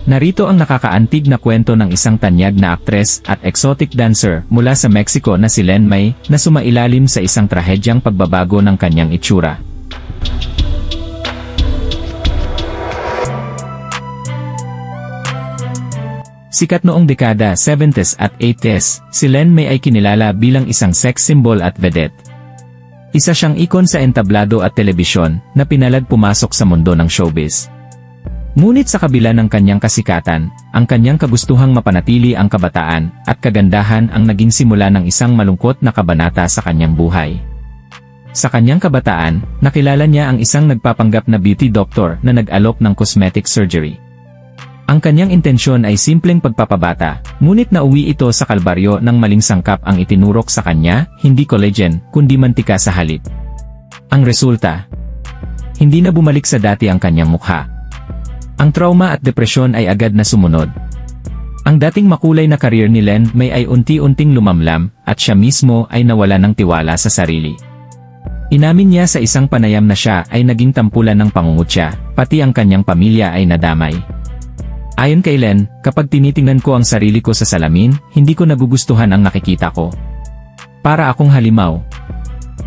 Narito ang nakakaantig na kwento ng isang tanyag na aktres at exotic dancer mula sa Mexico na si Len May na sumailalim sa isang trahedyang pagbabago ng kanyang itsura. Sikat noong dekada 70s at 80s, si Len May ay kinilala bilang isang sex symbol at vedette. Isa siyang ikon sa entablado at telebisyon na pinalad pumasok sa mundo ng showbiz. Ngunit sa kabila ng kanyang kasikatan, ang kanyang kagustuhang mapanatili ang kabataan at kagandahan ang naging simula ng isang malungkot na kabanata sa kanyang buhay. Sa kanyang kabataan, nakilala niya ang isang nagpapanggap na beauty doctor na nag-alok ng cosmetic surgery. Ang kanyang intensyon ay simpleng pagpapabata, ngunit nauwi ito sa kalbaryo ng maling sangkap ang itinurok sa kanya, hindi collagen, kundi mantika sa halip. Ang resulta, hindi na bumalik sa dati ang kanyang mukha. Ang trauma at depresyon ay agad na sumunod. Ang dating makulay na karir ni Len May ay unti-unting lumamlam, at siya mismo ay nawala ng tiwala sa sarili. Inamin niya sa isang panayam na siya ay naging tampulan ng pangungutya, pati ang kanyang pamilya ay nadamay. Ayon kay Len, kapag tinitingnan ko ang sarili ko sa salamin, hindi ko nagugustuhan ang nakikita ko. Para akong halimaw.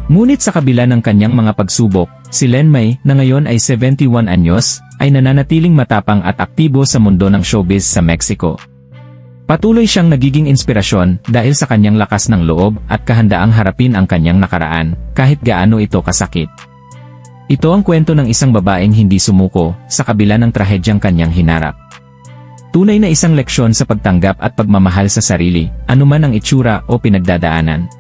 Ngunit sa kabila ng kanyang mga pagsubok, si Len May, na ngayon ay 71 anyos, ay nananatiling matapang at aktibo sa mundo ng showbiz sa Mexico. Patuloy siyang nagiging inspirasyon dahil sa kanyang lakas ng loob at kahandaang harapin ang kanyang nakaraan, kahit gaano ito kasakit. Ito ang kwento ng isang babaeng hindi sumuko sa kabila ng trahedyang kanyang hinarap. Tunay na isang leksyon sa pagtanggap at pagmamahal sa sarili, anuman ang itsura o pinagdadaanan.